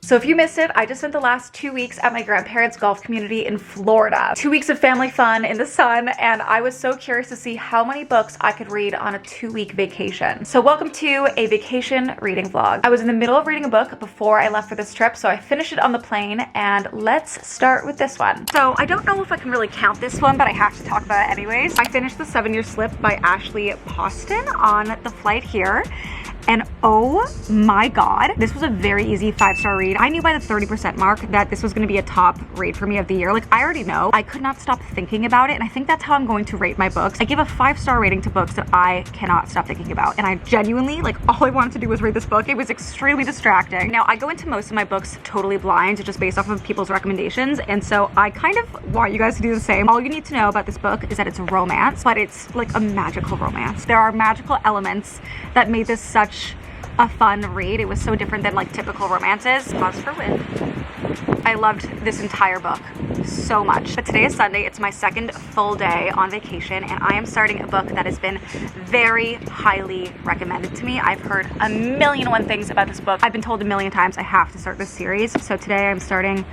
So if you missed it, I just spent the last 2 weeks at my grandparents' golf community in Florida. 2 weeks of family fun in the sun, and I was so curious to see how many books I could read on a 2-week vacation. So welcome to a vacation reading vlog. I was in the middle of reading a book before I left for this trip, so I finished it on the plane, and let's start with this one. So I don't know if I can really count this one, but I have to talk about it anyways. I finished The 7-Year Slip by Ashley Poston on the flight here. And oh my god, this was a very easy 5-star read. I knew by the 30% mark that this was going to be a top read for me of the year. Like, I already know. I could not stop thinking about it, and I think that's how I'm going to rate my books. I give a 5-star rating to books that I cannot stop thinking about, and I genuinely, like, all I wanted to do was read this book. It was extremely distracting. Now, I go into most of my books totally blind, just based off of people's recommendations, and so I kind of want you guys to do the same. All you need to know about this book is that it's a romance, but it's like a magical romance. There are magical elements that made this such a fun read. It was so different than like typical romances. Pause for wind. I loved this entire book so much. But today is Sunday. It's my second full day on vacation, and I am starting a book that has been very highly recommended to me. I've heard a million and one things about this book. I've been told a million times I have to start this series. So today I'm starting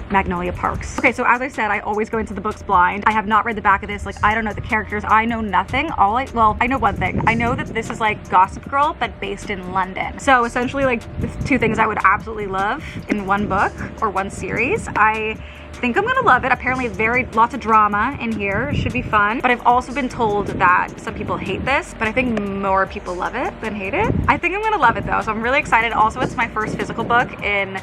Magnolia Parks. Okay, so as I said, I always go into the books blind. I have not read the back of this. Like, I don't know the characters. I know nothing. Well, I know one thing. I know that this is like Gossip Girl, but based in London. So essentially, like, two things I would absolutely love in one book or one series. I think I'm gonna love it. Apparently lots of drama in here. Should be fun. But I've also been told that some people hate this, but I think more people love it than hate it. I think I'm gonna love it though, so I'm really excited. Also, it's my first physical book in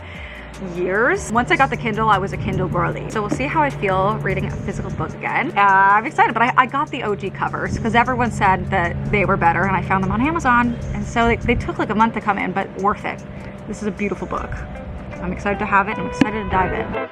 years. Once I got the Kindle, I was a Kindle girly. So we'll see how I feel reading a physical book again. I'm excited, but I got the OG covers because everyone said that they were better, and I found them on Amazon. And so they took like a month to come in, but worth it. This is a beautiful book. I'm excited to have it. I'm excited to dive in.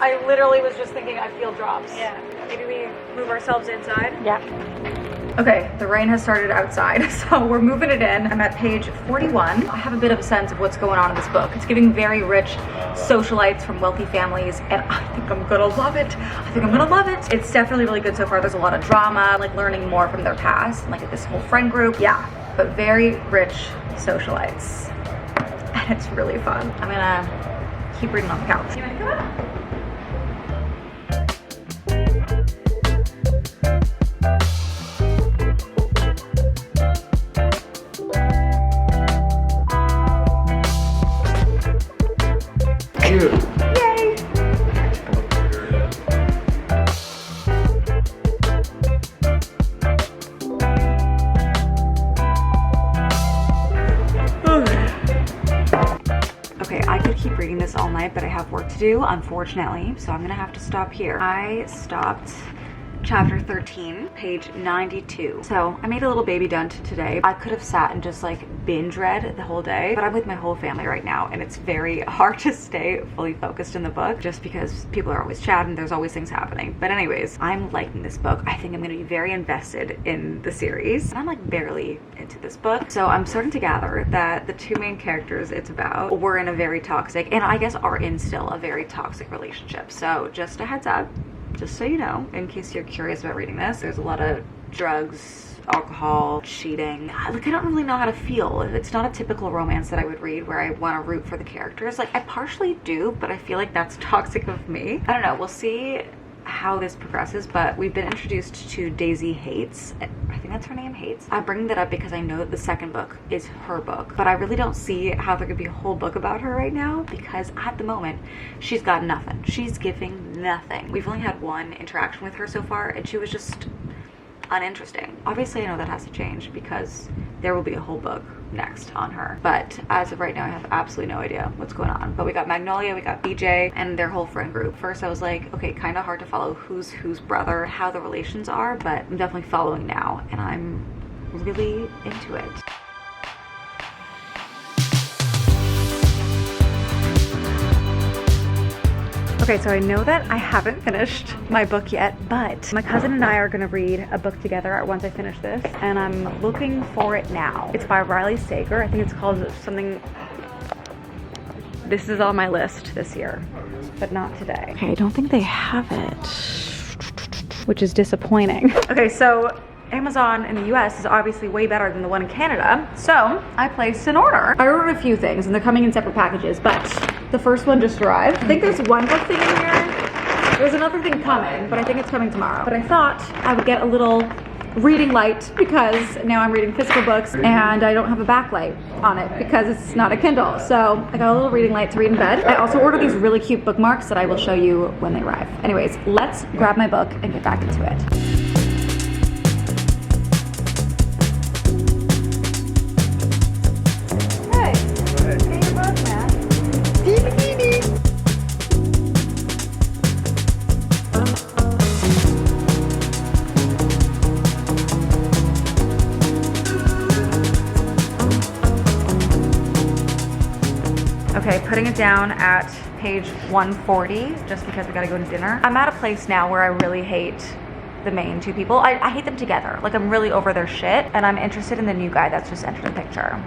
I literally was just thinking I feel drops. Yeah. Maybe we move ourselves inside. Yeah. Okay, the rain has started outside, so we're moving it in. I'm at page 41. I have a bit of a sense of what's going on in this book. It's giving very rich socialites from wealthy families, and I think I'm gonna love it. I think I'm gonna love it. It's definitely really good so far. There's a lot of drama, like learning more from their past, and like this whole friend group. Yeah, but very rich socialites. And it's really fun. I'm gonna keep reading on the couch. You wanna come up? Okay, I could keep reading this all night, but I have work to do, unfortunately, so I'm gonna have to stop here. I stopped chapter 13, page 92. So I made a little baby dent today. I could have sat and just like binge read the whole day, but I'm with my whole family right now, and it's very hard to stay fully focused in the book just because people are always chatting, there's always things happening. But anyways, I'm liking this book. I think I'm gonna be very invested in the series. I'm like barely into this book. So I'm starting to gather that the two main characters it's about were in a very toxic, and I guess are in still a very toxic relationship. So just a heads up, just so you know, in case you're curious about reading this, there's a lot of drugs, alcohol, cheating. Like, I don't really know how to feel. It's not a typical romance that I would read where I want to root for the characters. Like, I partially do, but I feel like that's toxic of me. I don't know. We'll see how this progresses, but we've been introduced to Daisy Hates. I think that's her name, Hates. I'm bringing that up because I know that the second book is her book, but I really don't see how there could be a whole book about her right now because at the moment she's got nothing. She's giving nothing. We've only had one interaction with her so far, and she was just uninteresting. Obviously, I know that has to change because there will be a whole book next on her, but as of right now I have absolutely no idea what's going on. But we got Magnolia, we got BJ, and their whole friend group. First I was like, okay, kind of hard to follow who's brother, how the relations are, but I'm definitely following now, and I'm really into it. Okay, so I know that I haven't finished my book yet, but my cousin and I are gonna read a book together once I finish this, and I'm looking for it now. It's by Riley Sager. I think it's called something This is on my list this year, but not today. Okay, I don't think they have it, which is disappointing. Okay, so Amazon in the US is obviously way better than the one in Canada. So I placed an order. I ordered a few things and they're coming in separate packages, but the first one just arrived. I think there's one book thing in here. There's another thing coming, but I think it's coming tomorrow. But I thought I would get a little reading light because now I'm reading physical books and I don't have a backlight on it because it's not a Kindle. So I got a little reading light to read in bed. I also ordered these really cute bookmarks that I will show you when they arrive. Anyways, let's grab my book and get back into it. Hey, get your book, man. Okay, putting it down at page 140, just because we gotta go to dinner. I'm at a place now where I really hate the main two people. I hate them together. Like, I'm really over their shit, and I'm interested in the new guy that's just entered the picture,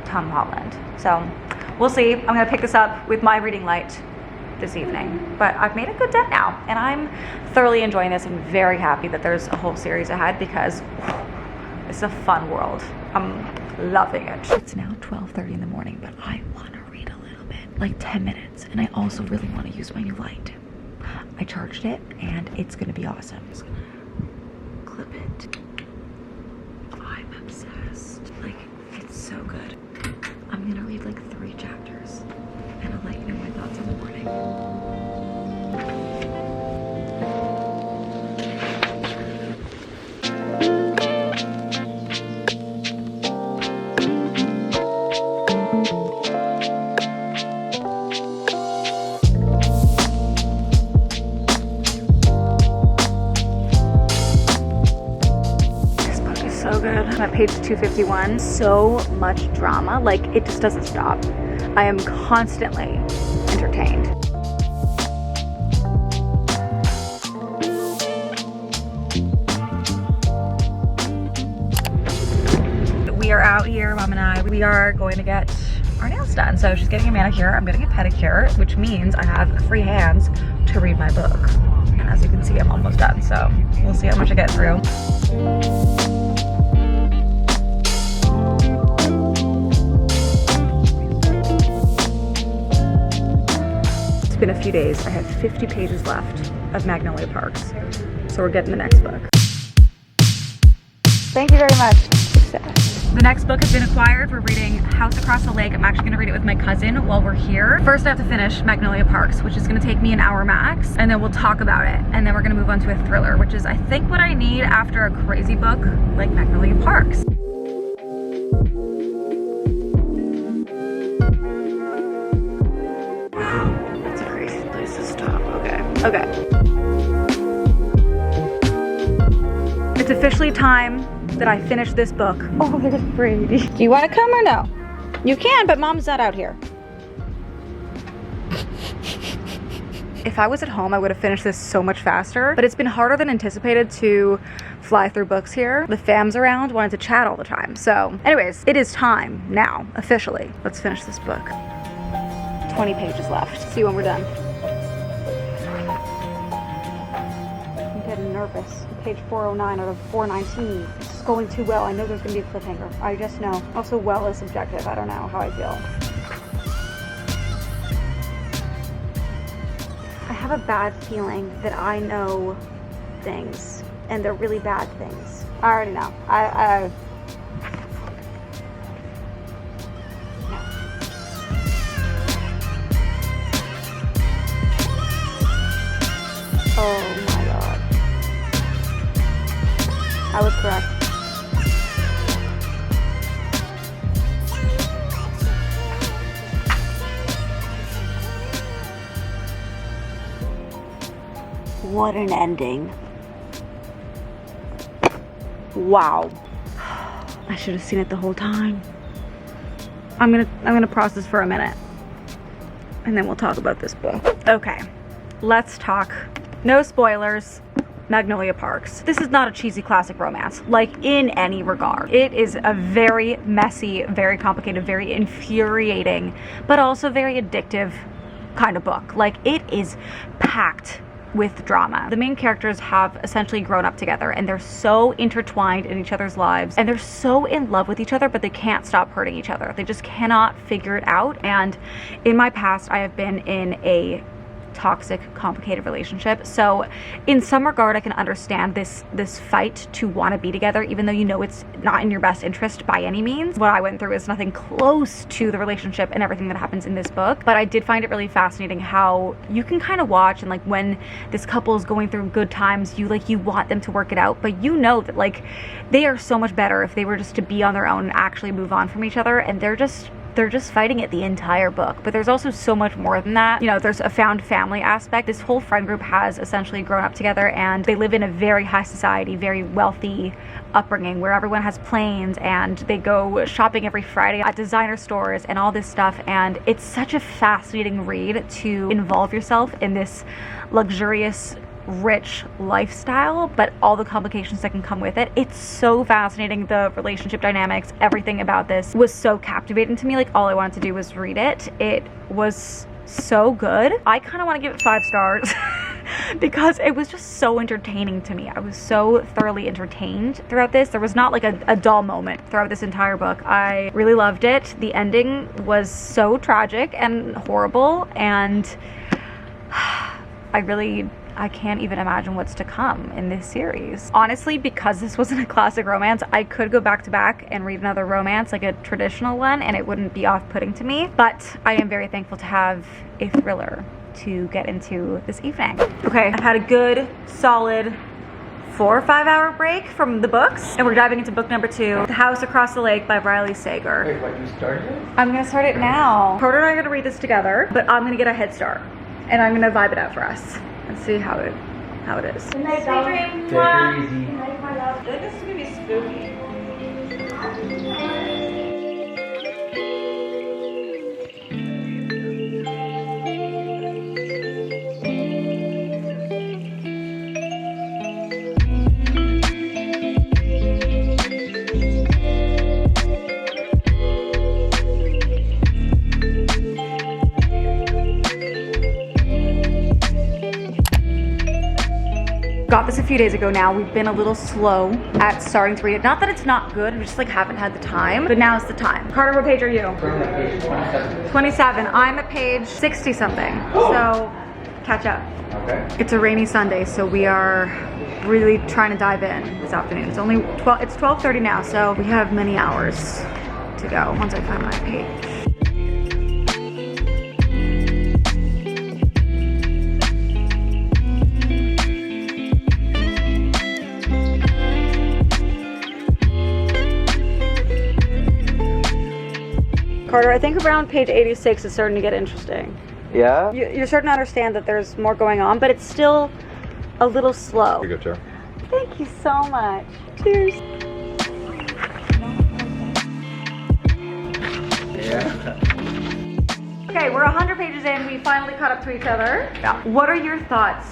Tom Holland. So, we'll see. I'm gonna pick this up with my reading light this evening. But I've made a good dent now, and I'm thoroughly enjoying this and very happy that there's a whole series ahead because it's a fun world. I'm loving it. It's now 12:30 in the morning, but I wanna read a little bit, like 10 minutes, and I also really wanna use my new light. I charged it, and it's gonna be awesome. I'm just gonna clip it. I'm obsessed. Like, it's so good. I'm gonna read like 3 chapters, and I'll let you know my thoughts in the morning. So good. I'm at page 251. So much drama. Like, it just doesn't stop. I am constantly entertained. We are out here, Mom and I. We are going to get our nails done. So she's getting a manicure. I'm getting a pedicure, which means I have free hands to read my book. And as you can see, I'm almost done. So we'll see how much I get through. It's been a few days. I have 50 pages left of Magnolia Parks. So we're getting the next book. Thank you very much. Success. The next book has been acquired. We're reading House Across the Lake. I'm actually gonna read it with my cousin while we're here. First I have to finish Magnolia Parks, which is gonna take me an hour max, and then we'll talk about it. And then we're gonna move on to a thriller, which is I think what I need after a crazy book like Magnolia Parks. Okay. It's officially time that I finish this book. Oh, there's Brady. Do you want to come or no? You can, but Mom's not out here. If I was at home, I would have finished this so much faster, but it's been harder than anticipated to fly through books here. The fam's around, wanted to chat all the time. So anyways, it is time now, officially. Let's finish this book. 20 pages left. See you when we're done. Nervous. Page 409 out of 419. This is going too well. I know there's going to be a cliffhanger. I just know. Also, well is subjective. I don't know how I feel. I have a bad feeling that I know things, and they're really bad things. I already know. Oh my god. I was correct. What an ending. Wow. I should have seen it the whole time. I'm gonna process for a minute, and then we'll talk about this book. Okay, let's talk. No spoilers. Magnolia Parks. This is not a cheesy classic romance, like in any regard. It is a very messy, very complicated, very infuriating, but also very addictive kind of book. Like, it is packed with drama. The main characters have essentially grown up together, and they're so intertwined in each other's lives, and they're so in love with each other, but they can't stop hurting each other. They just cannot figure it out. And in my past, I have been in a toxic, complicated relationship, so in some regard I can understand this fight to want to be together, even though you know it's not in your best interest by any means. What I went through is nothing close to the relationship and everything that happens in this book, but I did find it really fascinating how you can kind of watch, and like when this couple is going through good times, you want them to work it out, but you know that like they are so much better if they were just to be on their own and actually move on from each other, and they're just fighting it the entire book. But there's also so much more than that. You know, there's a found family aspect. This whole friend group has essentially grown up together, and they live in a very high society, very wealthy upbringing where everyone has planes, and they go shopping every Friday at designer stores and all this stuff. And it's such a fascinating read to involve yourself in this luxurious, rich lifestyle, but all the complications that can come with it. It's so fascinating. The relationship dynamics, everything about this was so captivating to me. Like, all I wanted to do was read it. It was so good. I kind of want to give it 5 stars because it was just so entertaining to me. I was so thoroughly entertained throughout this. There was not like a dull moment throughout this entire book. I really loved it. The ending was so tragic and horrible, and I can't even imagine what's to come in this series. Honestly, because this wasn't a classic romance, I could go back to back and read another romance, like a traditional one, and it wouldn't be off-putting to me. But I am very thankful to have a thriller to get into this evening. Okay, I've had a good, solid 4 or 5 hour break from the books, and we're diving into book number 2, The House Across the Lake by Riley Sager. Wait, what, you started? I'm gonna start it now. Carter and I are gonna read this together, but I'm gonna get a head start, and I'm gonna vibe it out for us and see how it is. Sweet dreams. Take her easy. I feel like this is gonna be spooky. Got this a few days ago now. We've been a little slow at starting to read it. Not that it's not good, we just like haven't had the time, but now's the time. Carter, what page are you? Currently page 27. 27. I'm at page 60 something. So catch up. Okay. It's a rainy Sunday, so we are really trying to dive in this afternoon. It's only 12:30 now, so we have many hours to go once I find my page. Carter, I think around page 86 is starting to get interesting. Yeah? You're starting to understand that there's more going on, but it's still a little slow. Good job. Thank you so much. Cheers. Yeah. Okay, we're 100 pages in. We finally caught up to each other. Yeah. What are your thoughts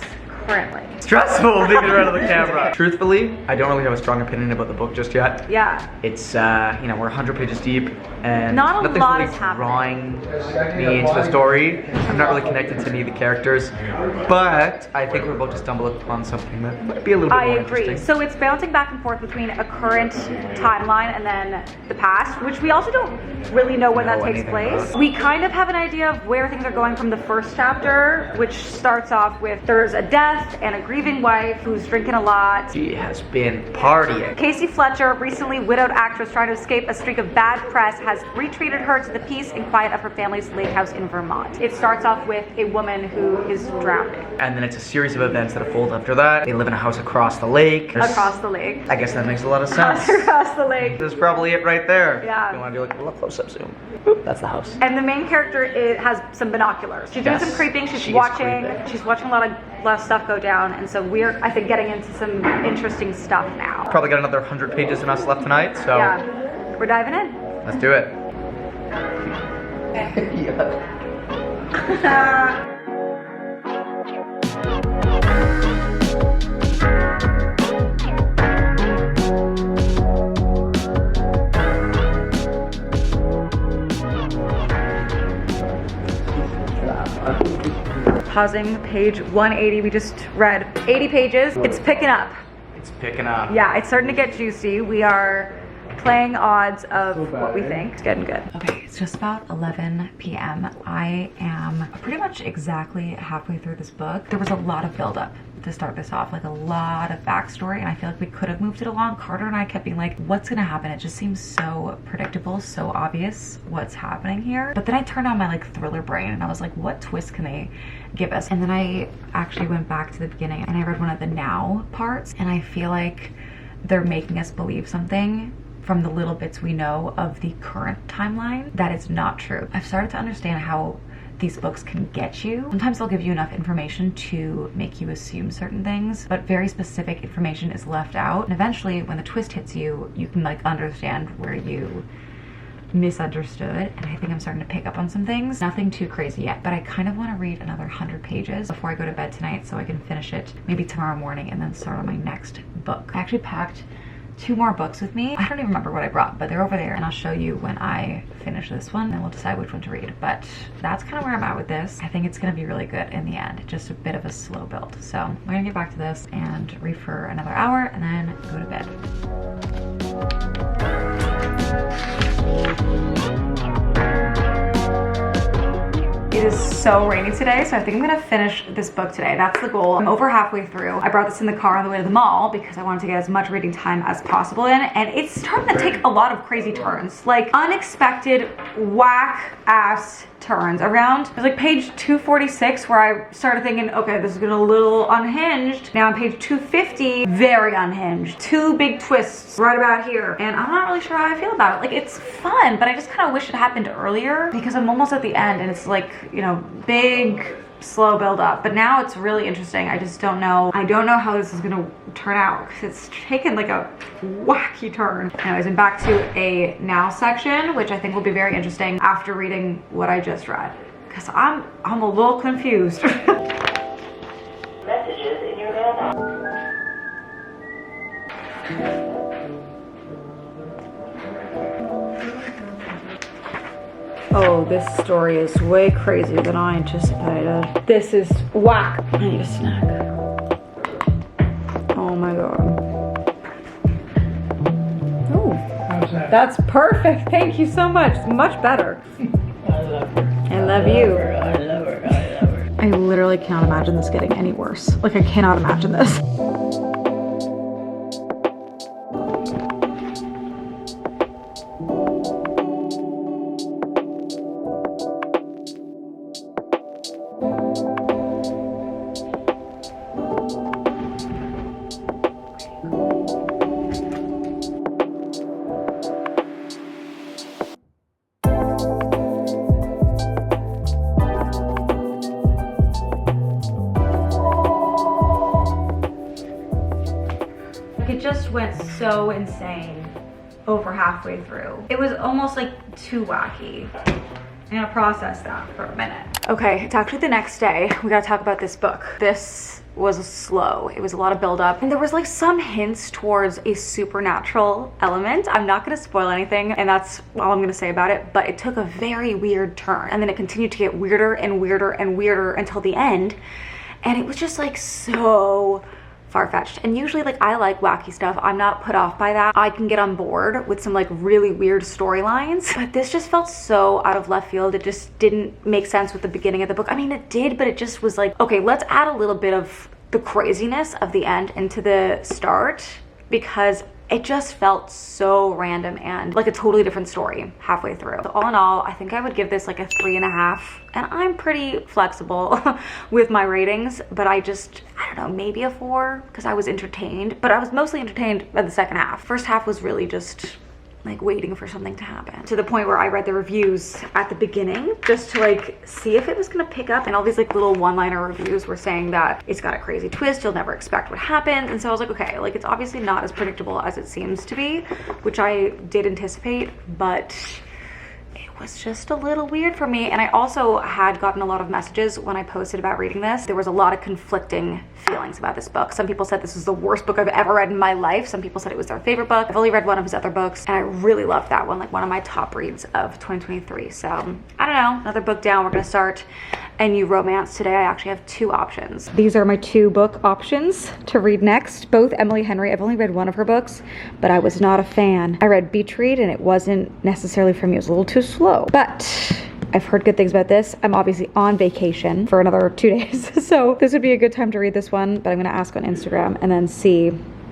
currently? Stressful being in front of the camera. Truthfully, I don't really have a strong opinion about the book just yet. Yeah. It's, we're 100 pages deep, and Not a nothing's lot really is happening. drawing me into the story. I'm not really connected to any of the characters, but I think we're about to stumble upon something that might be a little bit I more agree. interesting. So it's bouncing back and forth between a current timeline and then the past, which we also don't really know when that Know takes anything place. about. We kind of have an idea of where things are going from the first chapter, which starts off with there's a death and a grieving wife who's drinking a lot. She has been partying. Casey Fletcher, recently widowed actress trying to escape a streak of bad press, has retreated her to the peace and quiet of her family's lake house in Vermont. It starts off with a woman who is drowning And then it's a series of events that unfold after that. They live in a house across the lake. across the lake. I guess that makes a lot of sense. Across the lake. This is probably it right there. Yeah. You want to do like a little close-up zoom. Boop, that's the house. And the main character has some binoculars. She's doing Yes, some creeping. She's she is watching. creeping. She's watching a lot of stuff go down, and so we're, I think, getting into some interesting stuff now. Probably got another 100 pages in us left tonight, so Yeah, we're diving in. let's do it. Yeah. Pausing page 180. We just read 80 pages. It's picking up. It's picking up. Yeah, it's starting to get juicy. We are playing odds of what we think. It's getting good. Okay, it's just about 11 p.m. I am pretty much exactly halfway through this book. There was a lot of buildup to start this off, like a lot of backstory, and I feel like we could have moved it along. Carter and I kept being like, what's gonna happen? It just seems so predictable, so obvious what's happening here. But then I turned on my like thriller brain and I was like, what twist can they give us? And then I actually went back to the beginning and I read one of the now parts, and I feel like they're making us believe something from the little bits we know of the current timeline that is not true. I've started to understand how these books can get you. Sometimes they'll give you enough information to make you assume certain things, but very specific information is left out. And eventually when the twist hits you, you can like understand where you misunderstood. And I think I'm starting to pick up on some things. Nothing too crazy yet, but I kind of want to read another 100 pages before I go to bed tonight so I can finish it maybe tomorrow morning and then start on my next book. I actually packed 2 more books with me. I don't even remember what I brought, but they're over there, and I'll show you when I finish this one and we'll decide which one to read. But that's kind of where I'm at with this. I think it's gonna be really good in the end. Just a bit of a slow build. So we're gonna get back to this and read for another hour and then go to bed. It is so rainy today, so I think I'm gonna finish this book today. That's the goal. I'm over halfway through. I brought this in the car on the way to the mall because I wanted to get as much reading time as possible in, and it's starting to take a lot of crazy turns. Like unexpected whack-ass turns around. It was like page 246 where I started thinking, okay, this is getting a little unhinged. Now on page 250, very unhinged. 2 big twists right about here. And I'm not really sure how I feel about it. Like it's fun, but I just kind of wish it happened earlier because I'm almost at the end and it's like, you know, big, slow build up. But now it's really interesting. I just don't know. I don't know how this is gonna turn out because it's taken like a wacky turn. Anyways, I'm back to a now section, which I think will be very interesting after reading what I just read. Because I'm a little confused. Messages in your mailbox. Oh, this story is way crazier than I anticipated. This is whack. I need a snack. Oh my god. Oh, that's perfect. Thank you so much. Much better. I love her. I love you. I love her. I love her. I literally can't imagine this getting any worse. Like I cannot imagine this. It just went so insane over halfway through. It was almost like too wacky. I'm gonna process that for a minute. Okay, it's actually the next day. We gotta talk about this book. This was slow. It was a lot of buildup. And there was like some hints towards a supernatural element. I'm not gonna spoil anything, and that's all I'm gonna say about it, but it took a very weird turn. And then it continued to get weirder and weirder and weirder until the end. And it was just like so far-fetched. And usually like I like wacky stuff. I'm not put off by that. I can get on board with some like really weird storylines, but this just felt so out of left field. It just didn't make sense with the beginning of the book. I mean, it did, but it just was like, okay, let's add a little bit of the craziness of the end into the start because it just felt so random and like a totally different story halfway through. So all in all, I think I would give this like a 3.5, and I'm pretty flexible with my ratings, but I don't know, maybe a 4 because I was entertained, but I was mostly entertained by the second half. First half was really just like waiting for something to happen, to the point where I read the reviews at the beginning just to like see if it was gonna pick up, and all these like little one-liner reviews were saying that it's got a crazy twist, you'll never expect what happens. And so I was like, okay, like it's obviously not as predictable as it seems to be, which I did anticipate, but it was just a little weird for me. And I also had gotten a lot of messages when I posted about reading this. There was a lot of conflicting feelings about this book. Some people said this was the worst book I've ever read in my life. Some people said it was their favorite book. I've only read one of his other books and I really loved that one, like one of my top reads of 2023. So I don't know, another book down. We're gonna start a new romance today. I actually have 2 options. These are my 2 book options to read next. Both Emily Henry. I've only read one of her books, but I was not a fan. I read Beach Read and it wasn't necessarily for me. It was a little too slow, but I've heard good things about this. I'm obviously on vacation for another 2 days, so this would be a good time to read this one, but I'm gonna ask on Instagram and then see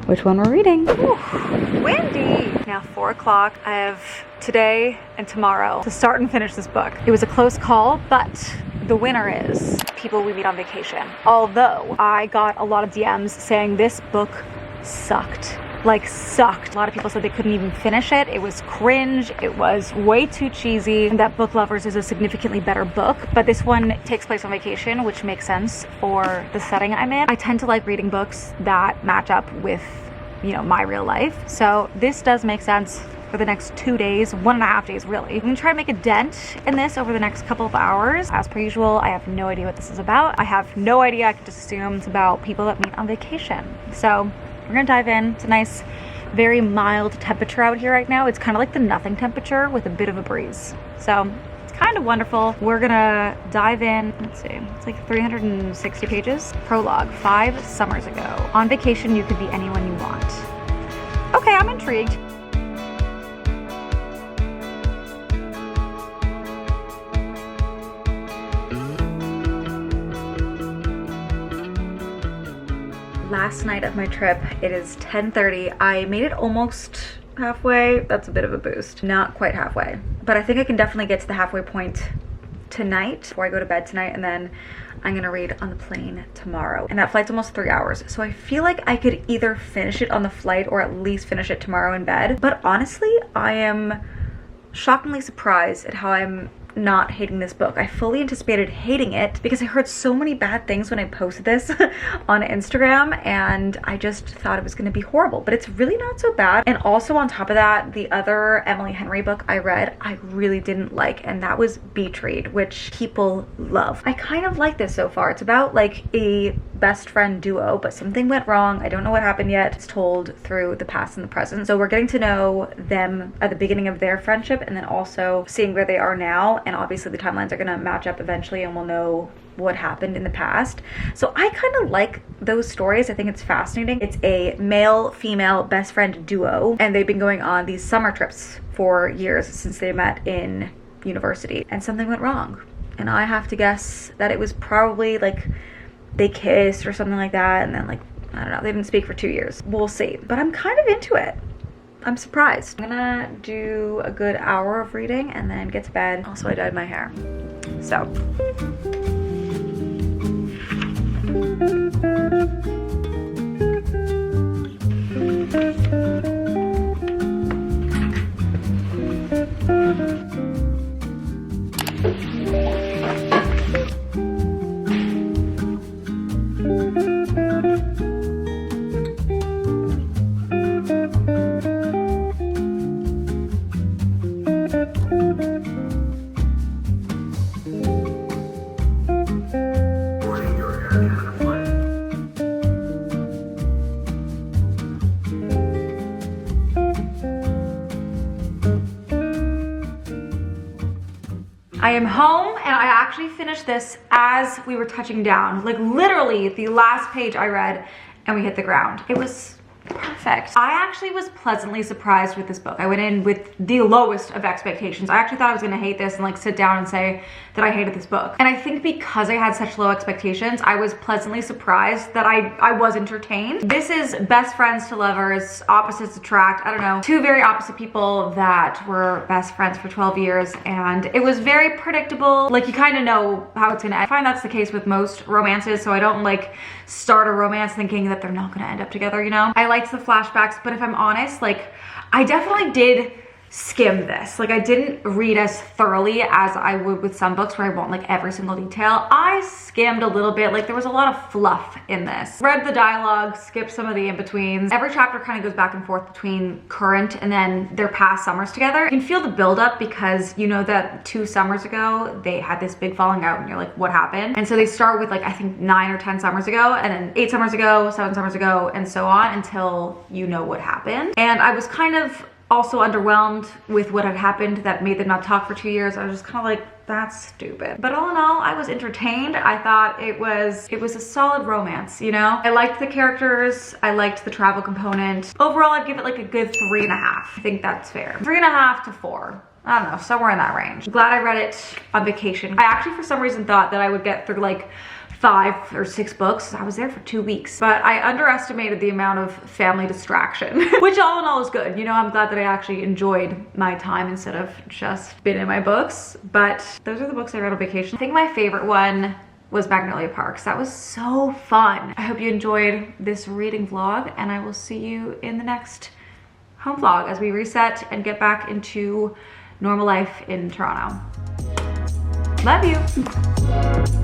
which one we're reading. Ooh, windy. Now 4 o'clock. I have today and tomorrow to start and finish this book. It was a close call, but the winner is people we meet on vacation. Although I got a lot of DMs saying this book sucked. Like sucked. A lot of people said they couldn't even finish it. It was cringe. It was way too cheesy. And that Book Lovers is a significantly better book, but this one takes place on vacation, which makes sense for the setting I'm in. I tend to like reading books that match up with, you know, my real life. So this does make sense for the next 2 days, 1.5 days really. I'm gonna try to make a dent in this over the next couple of hours. As per usual, I have no idea what this is about. I have no idea. I can just assume it's about people that meet on vacation. So we're gonna dive in. It's a nice, very mild temperature out here right now. It's kind of like the nothing temperature with a bit of a breeze. So it's kind of wonderful. We're gonna dive in. Let's see, it's like 360 pages. Prologue, 5 summers ago. On vacation, you could be anyone you want. Okay, I'm intrigued. Last night of my trip, it is 10:30. I made it almost halfway. That's a bit of a boost. Not quite halfway, but I think I can definitely get to the halfway point tonight before I go to bed tonight, and then I'm gonna read on the plane tomorrow. And that flight's almost 3 hours. So I feel like I could either finish it on the flight or at least finish it tomorrow in bed. But honestly, I am shockingly surprised at how I'm not hating this book. I fully anticipated hating it because I heard so many bad things when I posted this on Instagram, and I just thought it was going to be horrible, but it's really not so bad. And also on top of that, the other Emily Henry book I read, I really didn't like, and that was Beach Read, which people love. I kind of like this so far. It's about like a best friend duo, but something went wrong. I don't know what happened yet. It's told through the past and the present. So we're getting to know them at the beginning of their friendship and then also seeing where they are now. And obviously the timelines are gonna match up eventually and we'll know what happened in the past. So I kind of like those stories. I think it's fascinating. It's a male-female best friend duo, and they've been going on these summer trips for years since they met in university, and something went wrong. And I have to guess that it was probably like they kissed or something like that, and then like, I don't know, they didn't speak for 2 years. We'll see. But I'm kind of into it. I'm surprised. I'm gonna do a good hour of reading and then get to bed. Also, I dyed my hair. So. I am home and I actually finished this as we were touching down. Like literally the last page I read and we hit the ground. It was perfect. I actually was pleasantly surprised with this book. I went in with the lowest of expectations. I actually thought I was gonna hate this and like sit down and say that I hated this book. And I think because I had such low expectations, I was pleasantly surprised that I was entertained. This is best friends to lovers, opposites attract. I don't know, 2 very opposite people that were best friends for 12 years. And it was very predictable. Like you kind of know how it's gonna end. I find that's the case with most romances. So I don't like start a romance thinking that they're not gonna end up together, you know? I liked the flashbacks, but if I'm honest, like I definitely did skim this. Like, I didn't read as thoroughly as I would with some books where I want like every single detail. I skimmed a little bit. Like, there was a lot of fluff in this. Read the dialogue, skipped some of the in-betweens. Every chapter kind of goes back and forth between current and then their past summers together. You can feel the buildup because you know that 2 summers ago they had this big falling out and you're like, what happened? And so they start with like, I think 9 or 10 summers ago, and then 8 summers ago, 7 summers ago, and so on until you know what happened. And I was kind of also underwhelmed with what had happened that made them not talk for 2 years. I was just kind of like, that's stupid. But all in all, I was entertained. I thought it was a solid romance, you know? I liked the characters. I liked the travel component. Overall, I'd give it like a good 3.5. I think that's fair. 3.5 to 4. I don't know, somewhere in that range. I'm glad I read it on vacation. I actually, for some reason, thought that I would get through like 5 or 6 books. I was there for 2 weeks, but I underestimated the amount of family distraction, which all in all is good. You know, I'm glad that I actually enjoyed my time instead of just been in my books. But those are the books I read on vacation. I think my favorite one was Magnolia Parks. That was so fun. I hope you enjoyed this reading vlog, and I will see you in the next home vlog as we reset and get back into normal life in Toronto. Love you.